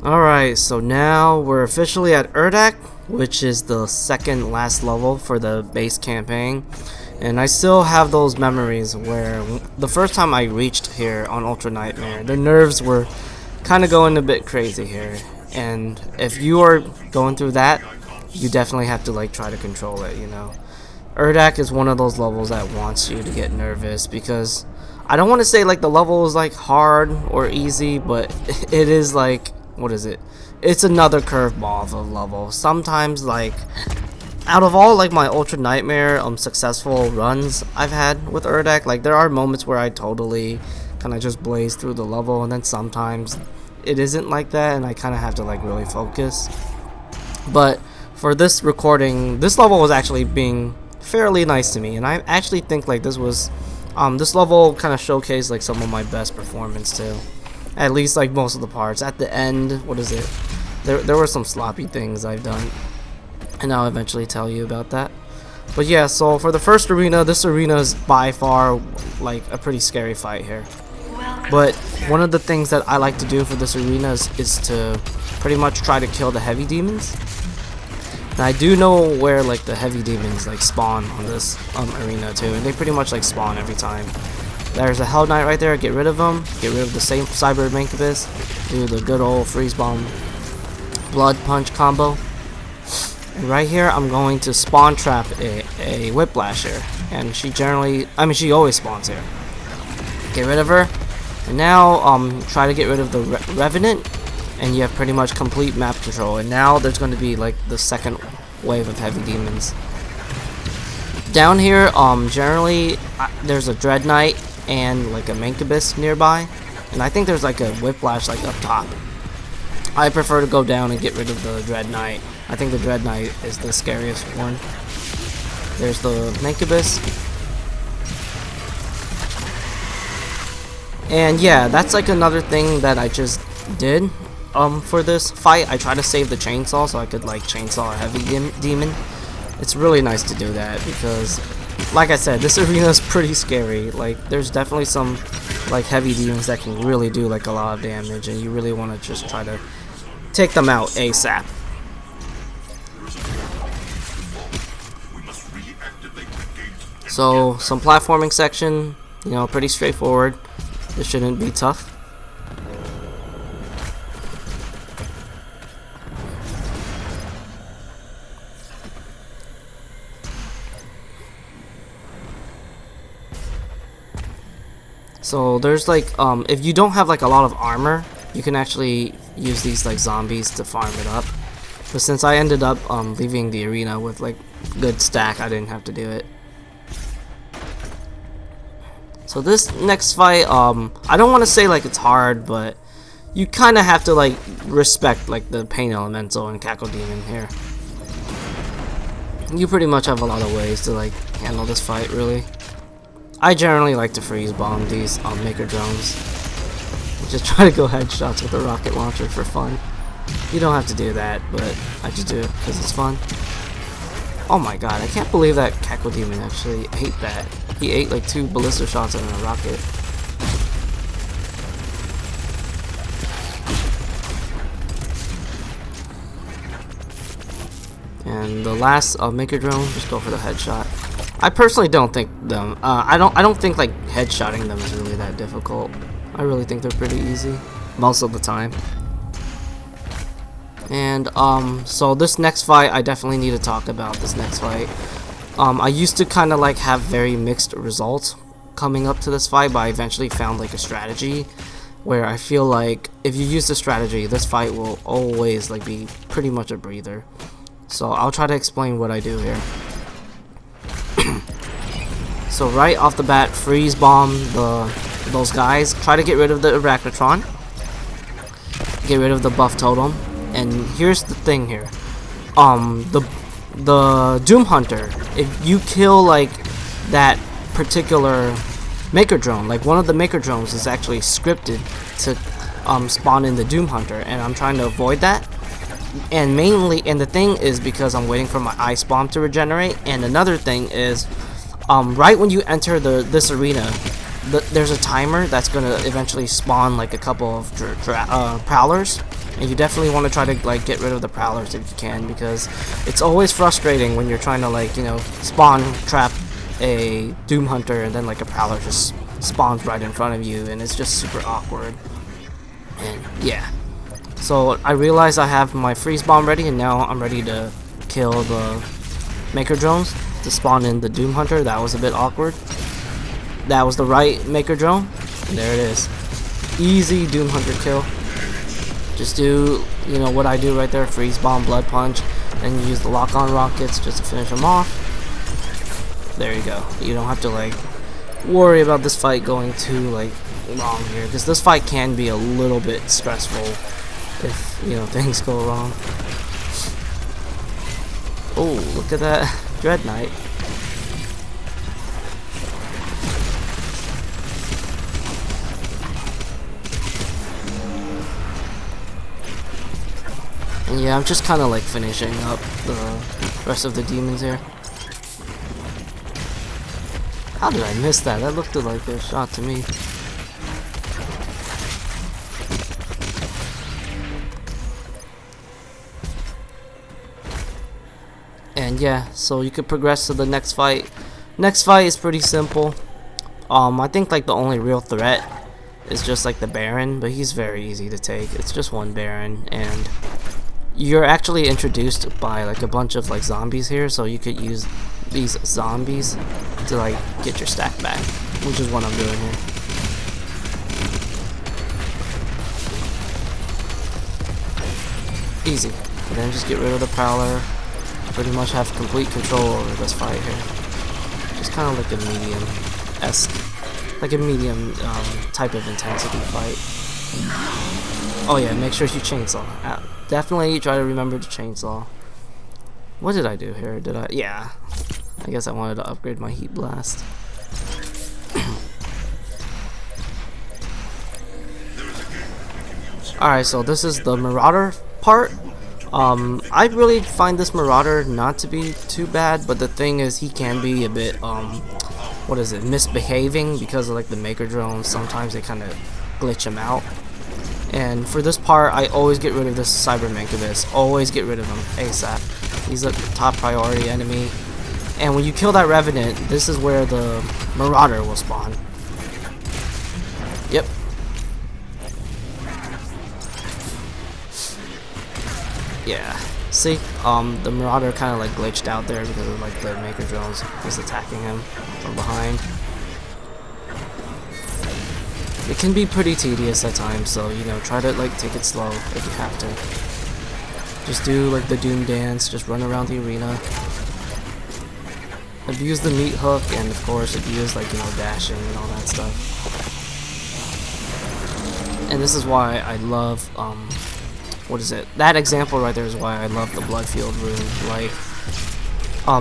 Alright, so now we're officially at Urdec, which is the second last level for the base campaign. And I still have those memories where the first time I reached here on Ultra Nightmare, the nerves were kind of going a bit crazy here. And if you are going through that, you definitely have to like try to control it, you know. Urdak is one of those levels that wants you to get nervous because I don't want to say like the level is like hard or easy, but it is like, what is it? It's another curveball of a level. Sometimes like out of all like my Ultra Nightmare successful runs I've had with Urdec, like there are moments where I totally kind of just blaze through the level, and then sometimes it isn't like that and I kind of have to like really focus. But for this recording, this level was actually being fairly nice to me, and I actually think like this level kind of showcased like some of my best performance too. At least like most of the parts. At the end, what is it? There were some sloppy things I've done, and I'll eventually tell you about that. But yeah, so for the first arena, this arena is by far like a pretty scary fight here. But one of the things that I like to do for this arena is to pretty much try to kill the heavy demons. And I do know where like the heavy demons like spawn on this arena too, and they pretty much like spawn every time. There's a Hell Knight right there. Get rid of them. Get rid of the same Cyber Mancubus. Do the good old freeze bomb blood punch combo. And right here, I'm going to spawn trap a Whiplash here, and she always spawns here. Get rid of her, and now try to get rid of the Revenant, and you have pretty much complete map control. And now there's going to be like the second wave of heavy demons. Down here, generally there's a Dread Knight and like a Mancubus nearby, and I think there's like a Whiplash like up top. I prefer to go down and get rid of the Dread Knight. I think the Dread Knight is the scariest one. There's the Mancubus. And yeah, that's like another thing that I just did for this fight. I try to save the chainsaw so I could like chainsaw a heavy demon. It's really nice to do that because, like I said, this arena is pretty scary. Like there's definitely some like heavy demons that can really do like a lot of damage, and you really want to just try to take them out ASAP. So some platforming section, you know, pretty straightforward. This shouldn't be tough. So there's like if you don't have like a lot of armor, you can actually use these like zombies to farm it up. But since I ended up leaving the arena with like good stack, I didn't have to do it. So this next fight, I don't want to say like it's hard, but you kind of have to like respect like the Pain Elemental and Cackle Demon here. You pretty much have a lot of ways to like handle this fight, really. I generally like to freeze bomb these Maker drones. Just try to go headshots with a rocket launcher for fun. You don't have to do that, but I just do it because it's fun. Oh my god, I can't believe that Cackle Demon actually ate that. He ate like 2 ballista shots and a rocket. And the last Maker drone, just go for the headshot. I personally don't think them. I don't think like headshotting them is really that difficult. I really think they're pretty easy most of the time. And so this next fight, I definitely need to talk about this next fight. I used to kind of like have very mixed results coming up to this fight, but I eventually found like a strategy where I feel like if you use the strategy, this fight will always like be pretty much a breather. So I'll try to explain what I do here. So right off the bat, freeze bomb those guys. Try to get rid of the Arachnotron. Get rid of the buff totem. And here's the thing here. The Doom Hunter, if you kill like that particular Maker drone, like one of the Maker drones is actually scripted to spawn in the Doom Hunter, and I'm trying to avoid that. And the thing is because I'm waiting for my Ice Bomb to regenerate, and another thing is right when you enter this arena, there's a timer that's gonna eventually spawn like a couple of prowlers, and you definitely want to try to like get rid of the prowlers if you can, because it's always frustrating when you're trying to like, you know, spawn trap a Doom Hunter and then like a prowler just spawns right in front of you, and it's just super awkward. And yeah, so I realized I have my freeze bomb ready, and now I'm ready to kill the Maykr drones to spawn in the Doom Hunter. That was a bit awkward. That was the right Maykr drone, and there it is. Easy Doom Hunter kill. Just do, you know, what I do right there, freeze bomb, blood punch, and use the lock-on rockets just to finish them off. There you go. You don't have to like worry about this fight going too like long here, because this fight can be a little bit stressful if, you know, things go wrong. Oh, look at that Dread Knight. And yeah, I'm just kind of like finishing up the rest of the demons here. How did I miss that? That looked like a shot to me. And yeah, so you could progress to the next fight. Next fight is pretty simple. I think like the only real threat is just like the Baron, but he's very easy to take. It's just one Baron, and you're actually introduced by like a bunch of like zombies here, so you could use these zombies to like get your stack back, which is what I'm doing here. Easy. And then just get rid of the Prowler. Pretty much have complete control over this fight here. Just kind of like a medium-esque, like a medium type of intensity fight. Oh yeah, make sure you chainsaw. Definitely try to remember to chainsaw. What did I do here? Did I? Yeah. I guess I wanted to upgrade my Heat Blast. Alright, so this is the Marauder part. I really find this Marauder not to be too bad, but the thing is he can be a bit, misbehaving because of like the Maykr drones. Sometimes they kind of glitch him out. And for this part, I always get rid of this Cyber Mancubus. Always get rid of him ASAP. He's a top priority enemy. And when you kill that Revenant, this is where the Marauder will spawn. Yep. Yeah. See? The Marauder kind of like glitched out there because of like the Maykr drones was attacking him from behind. It can be pretty tedious at times, so, you know, try to like take it slow if you have to. Just do like the Doom dance, just run around the arena. Abuse the meat hook, and of course abuse like, you know, dashing and all that stuff. And this is why I love that example right there is why I love the Bloodfield rune. Like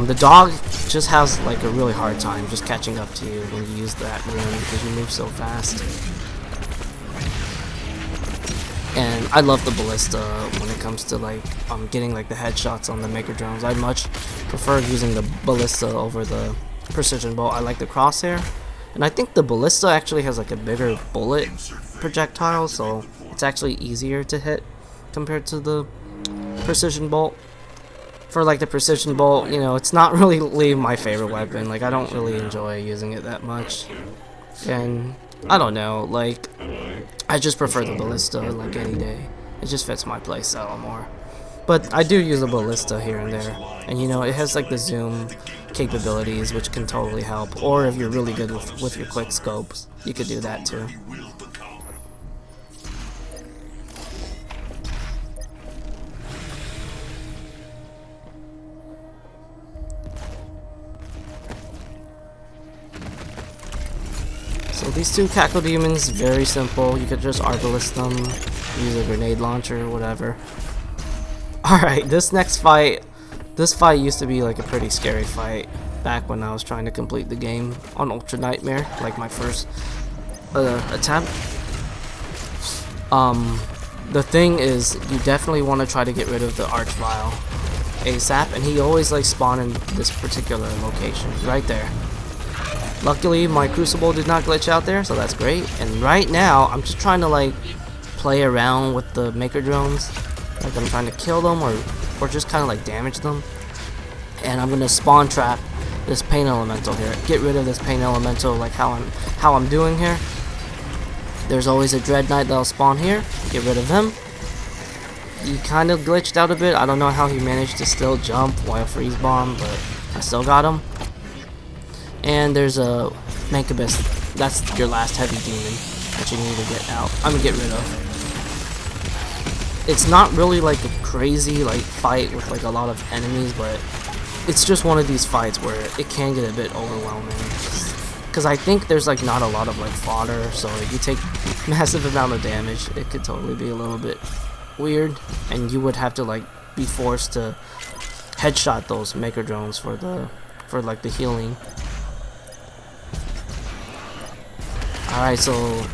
the dog just has like a really hard time just catching up to you when you use that rune because you move so fast. And I love the Ballista when it comes to like getting like the headshots on the Maykr drones. I much prefer using the Ballista over the Precision Bolt. I like the Crosshair, and I think the Ballista actually has like a bigger bullet projectile, so it's actually easier to hit compared to the Precision Bolt. For like the Precision Bolt, you know, it's not really my favorite weapon. Like I don't really enjoy using it that much, and I don't know, like I just prefer the Ballista like any day. It just fits my playstyle more. But I do use a Ballista here and there, and you know, it has like the zoom capabilities, which can totally help. Or if you're really good with your quick scopes, you could do that too. So these two Cackle Demons, very simple. You could just Arbalest them, use a grenade launcher, whatever. Alright, this fight used to be like a pretty scary fight back when I was trying to complete the game on Ultra Nightmare, like my first attempt. The thing is, you definitely want to try to get rid of the Archvile ASAP, and he always like spawn in this particular location, right there. Luckily, my crucible did not glitch out there, so that's great. And right now, I'm just trying to like play around with the Maker drones. Like I'm trying to kill them or just kind of like damage them. And I'm gonna spawn trap this pain elemental here. Get rid of this pain elemental, like how I'm doing here. There's always a Dread Knight that'll spawn here. Get rid of him. He kind of glitched out a bit. I don't know how he managed to still jump while freeze bomb, but I still got him. And there's a Mancubus. That's your last heavy demon that you need to get out. I'm gonna get rid of. It's not really like a crazy like fight with like a lot of enemies, but it's just one of these fights where it can get a bit overwhelming. Because I think there's like not a lot of like fodder, so if you take massive amount of damage, it could totally be a little bit weird, and you would have to like be forced to headshot those Maker drones for like the healing. Alright, so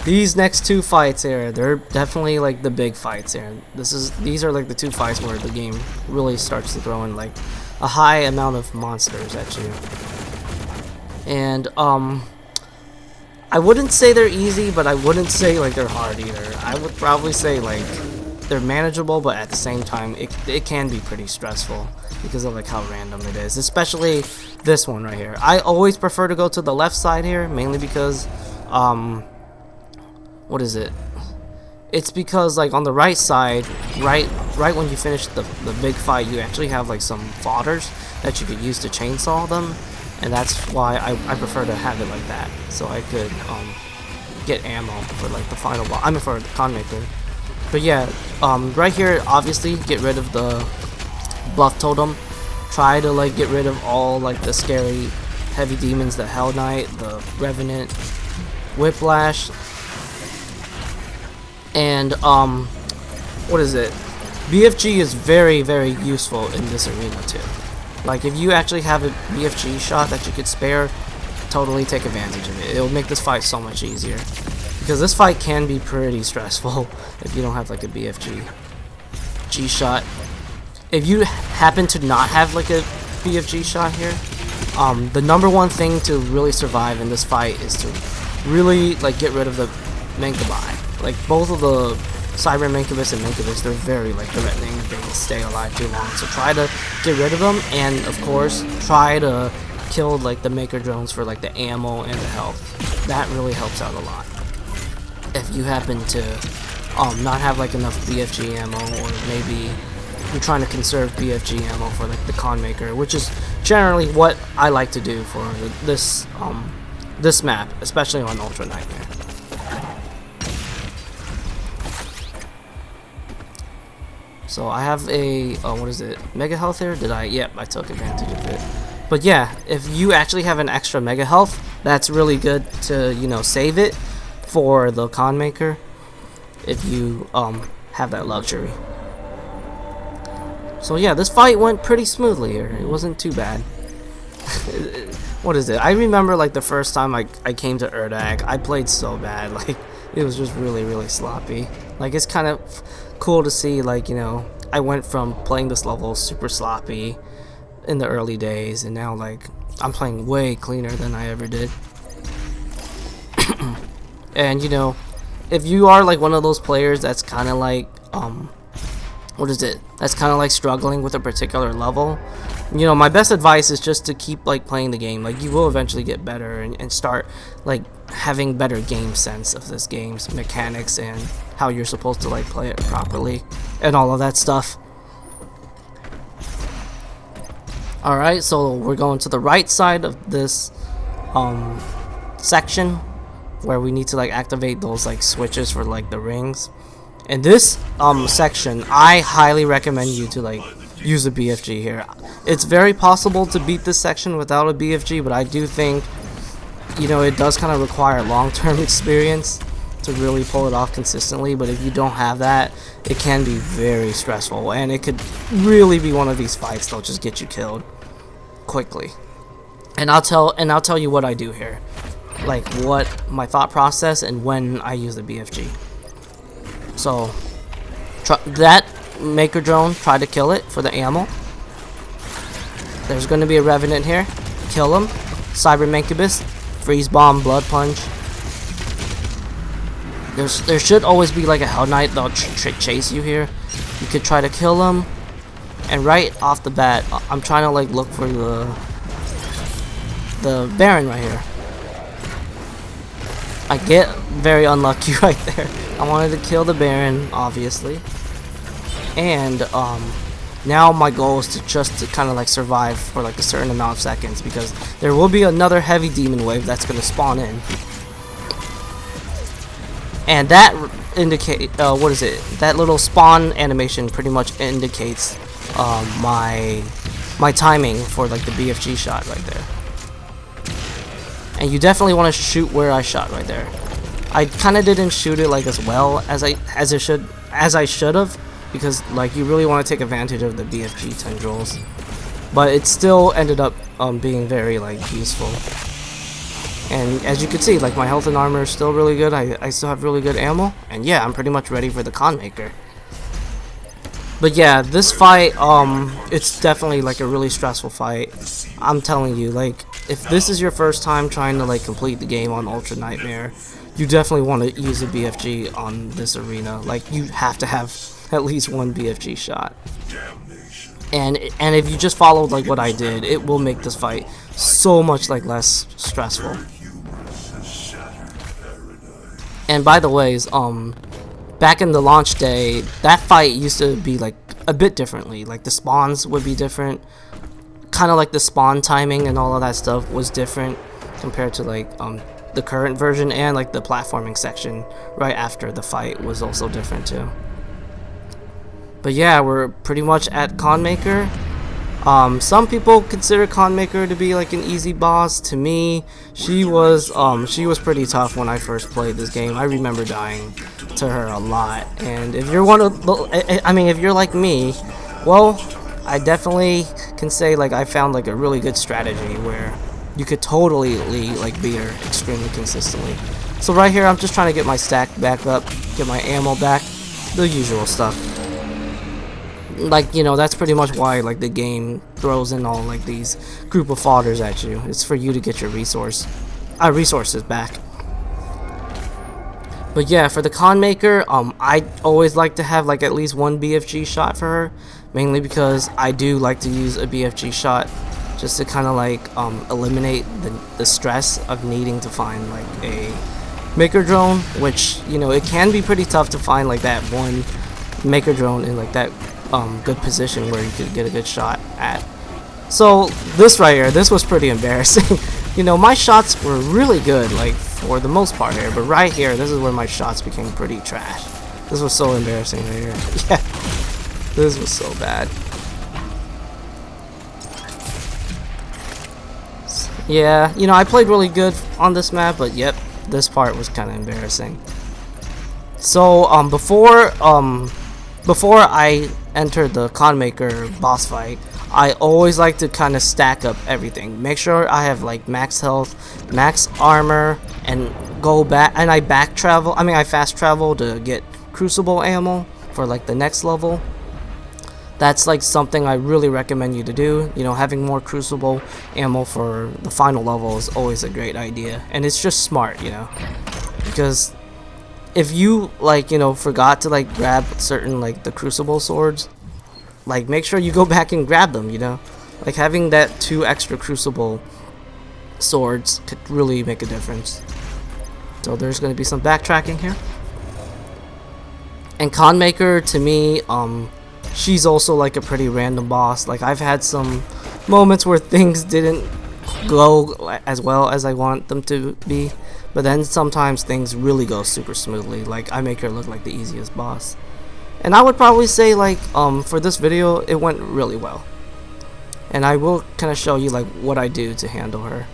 these next two fights here, they're definitely like the big fights here. These are like the two fights where the game really starts to throw in like a high amount of monsters at you. And I wouldn't say they're easy, but I wouldn't say like they're hard either. I would probably say like they're manageable, but at the same time it can be pretty stressful because of like how random it is, especially this one right here. I always prefer to go to the left side here, mainly because what is it? It's because like on the right side, right when you finish the big fight, you actually have like some fodders that you could use to chainsaw them. And that's why I prefer to have it like that, so I could get ammo for like the final boss. I mean for the Khan Maykr. But yeah, right here, obviously get rid of the buff totem. Try to like get rid of all like the scary heavy demons, the Hell Knight, the Revenant, Whiplash, and what is it? BFG is very, very useful in this arena too. Like if you actually have a BFG shot that you could spare, totally take advantage of it. It'll make this fight so much easier, because this fight can be pretty stressful if you don't have like a BFG shot. If you happen to not have like a BFG shot here, the number one thing to really survive in this fight is to really like get rid of the Mancubus. Like both of the Cyber Mancubus and Mancubus, they're very like threatening. They will stay alive too long, so try to get rid of them, and of course try to kill like the Maker drones for like the ammo and the health. That really helps out a lot. If you happen to not have like enough BFG ammo, or maybe you're trying to conserve BFG ammo for like the Khan Maykr, which is generally what I like to do for this map, especially on Ultra Nightmare. So I have a, what is it, Mega Health here? Did I? Yep, I took advantage of it. But yeah, if you actually have an extra Mega Health, that's really good to, you know, save it for the Khan Maykr, if you have that luxury. So yeah, this fight went pretty smoothly here. It wasn't too bad. What is it? I remember like the first time I came to Urdak, I played so bad. Like it was just really, really sloppy. Like it's kind of cool to see, like, you know, I went from playing this level super sloppy in the early days, and now like I'm playing way cleaner than I ever did. And you know, if you are like one of those players that's kind of like what is it, that's kind of like struggling with a particular level, you know, my best advice is just to keep like playing the game. Like you will eventually get better and start like having better game sense of this game's mechanics and how you're supposed to like play it properly and all of that stuff. Alright, so we're going to the right side of this section where we need to like activate those like switches for like the rings. In this section, I highly recommend you to like use a BFG here. It's very possible to beat this section without a BFG, but I do think, you know, it does kind of require long-term experience to really pull it off consistently. But if you don't have that, it can be very stressful, and it could really be one of these fights that'll just get you killed quickly. And I'll tell you what I do here, like what my thought process and when I use the BFG. So that Maker drone, try to kill it for the ammo. There's going to be a Revenant here. Kill him. Cyber Mancubus, Freeze Bomb, Blood Punch. There should always be like a Hell Knight that'll chase you here. You could try to kill him, and right off the bat, I'm trying to like look for the Baron right here. I get very unlucky right there. I wanted to kill the Baron, obviously, and now my goal is to kind of like survive for like a certain amount of seconds, because there will be another heavy demon wave that's going to spawn in, and that indicate what is it? That little spawn animation pretty much indicates my timing for like the BFG shot right there. And you definitely want to shoot where I shot right there. I kind of didn't shoot it like as well as I should have, because like you really want to take advantage of the BFG tendrils. But it still ended up being very like useful. And as you can see, like my health and armor is still really good. I still have really good ammo, and yeah, I'm pretty much ready for the Khan Maykr. But yeah, this fight, it's definitely like a really stressful fight. I'm telling you, like, if this is your first time trying to like complete the game on Ultra Nightmare, you definitely want to use a BFG on this arena. Like, you have to have at least one BFG shot. And if you just followed like what I did, it will make this fight so much like less stressful. And by the ways, back in the launch day, that fight used to be like a bit differently. Like the spawns would be different, kind of like the spawn timing and all of that stuff was different compared to like the current version, and like the platforming section right after the fight was also different too. But yeah, we're pretty much at Khan Maykr. Some people consider Khan Maykr to be like an easy boss. To me, she was pretty tough when I first played this game. I remember dying to her a lot. And if you're if you're like me, well, I definitely can say like I found like a really good strategy where you could totally like beat her extremely consistently. So right here, I'm just trying to get my stack back up, get my ammo back, the usual stuff. Like, you know, that's pretty much why like the game throws in all like these group of fodders at you. It's for you to get your resources back. But yeah, for the Khan Maykr, I always like to have like at least one BFG shot for her, mainly because I do like to use a BFG shot just to kind of like eliminate the stress of needing to find like a Maykr drone, which, you know, it can be pretty tough to find like that one Maykr drone in like that good position where you could get a good shot at. So this right here, this was pretty embarrassing. You know, my shots were really good like for the most part here, but right here, this is where my shots became pretty trash. This was so embarrassing right here. Yeah, this was so bad. Yeah, you know, I played really good on this map, but yep, this part was kind of embarrassing. So before I entered the Khan Maykr boss fight, I always like to kind of stack up everything. Make sure I have like max health, max armor, and go back. And I fast travel to get crucible ammo for like the next level. That's like something I really recommend you to do. You know, having more crucible ammo for the final level is always a great idea, and it's just smart, you know, because if you like, you know, forgot to like grab certain like the crucible swords, like make sure you go back and grab them, you know. Like having that 2 extra crucible swords could really make a difference. So there's going to be some backtracking here. And Khan Maykr, to me, she's also like a pretty random boss. Like I've had some moments where things didn't go as well as I want them to be, but then sometimes things really go super smoothly. Like I make her look like the easiest boss, and I would probably say like for this video it went really well, and I will kind of show you like what I do to handle her.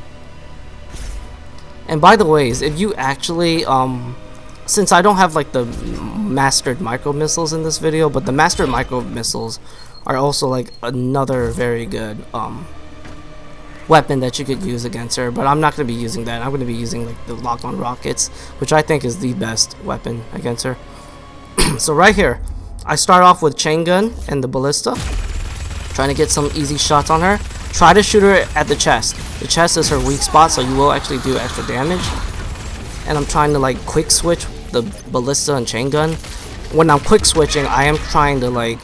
And by the ways, if you actually since I don't have like the mastered micro missiles in this video, but the mastered micro missiles are also like another very good weapon that you could use against her, but I'm not going to be using that. I'm going to be using like the lock-on rockets, which I think is the best weapon against her. So right here, I start off with chain gun and the ballista, trying to get some easy shots on her. Try to shoot her at the chest. The chest is her weak spot, so you will actually do extra damage. And I'm trying to like quick switch the ballista and chain gun. When I'm quick switching, I am trying to like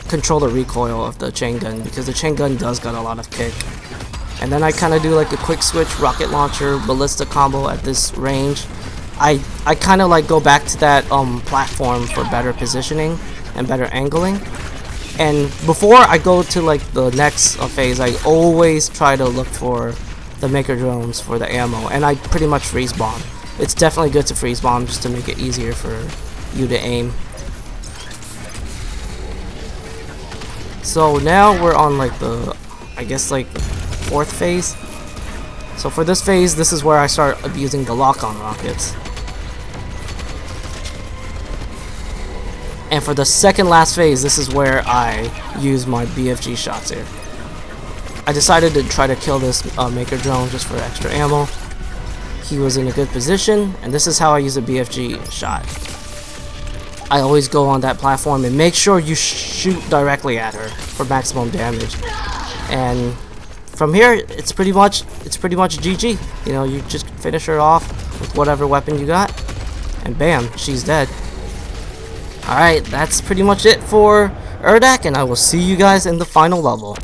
control the recoil of the chain gun, because the chain gun does got a lot of kick. And then I kind of do like a quick switch rocket launcher ballista combo at this range. I kind of like go back to that platform for better positioning and better angling. And before I go to like the next phase, I always try to look for the Maykr drones for the ammo, and I pretty much freeze bomb. It's definitely good to freeze bomb just to make it easier for you to aim. So now we're on like the, I guess like 4th phase. So for this phase, this is where I start abusing the lock-on rockets. And for the second last phase, this is where I use my BFG shots here. I decided to try to kill this Maykr drone just for extra ammo. He was in a good position, and this is how I use a BFG shot. I always go on that platform and make sure you shoot directly at her for maximum damage. And from here, it's pretty much GG. You know, you just finish her off with whatever weapon you got, and bam, she's dead. Alright, that's pretty much it for Urdec, and I will see you guys in the final level.